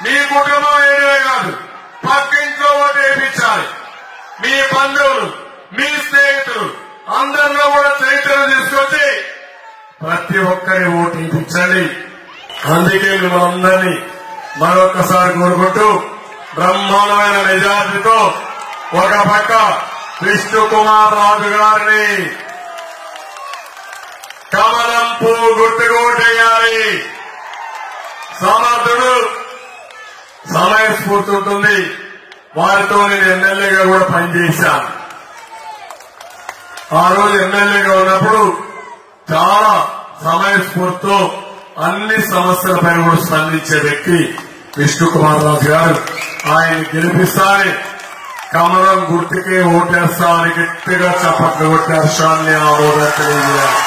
మీ కుటుంబం ఏదే కాదు, పక్కింట్లో ఓటు వేయించాలి. మీ బంధువులు, మీ స్నేహితులు అందరిలో కూడా చైతన్యం తీసుకొచ్చి ప్రతి ఒక్కరి ఓటు వేయించండి. అందుకే మిమ్మల్ని మరొకసారి కోరుకుంటూ బ్రహ్మాండమైన మెజార్టీతో ఒక పక్క విష్ణుకుమార్ రాజు గారిని కమలం పువ్వు గుర్తుకు ఓటేయాలి. సమర్థుడు, సమయస్ఫూర్తి ఉంటుంది. వారితో నేను ఎమ్మెల్యేగా కూడా పనిచేశాను. ఆ రోజు ఎమ్మెల్యేగా ఉన్నప్పుడు చాలా సమయస్ఫూర్తితో అన్ని సమస్యలపై కూడా స్పందించే వ్యక్తి విష్ణుకుమార్ రాజు గారు. ఆయన్ని గెలిపిస్తారని, కమలం గుర్తుకే ఓటేస్తామని గట్టిగా చప్పట్లు కొట్టి హర్షాన్ని ఆమోదం తెలియజేయాలి.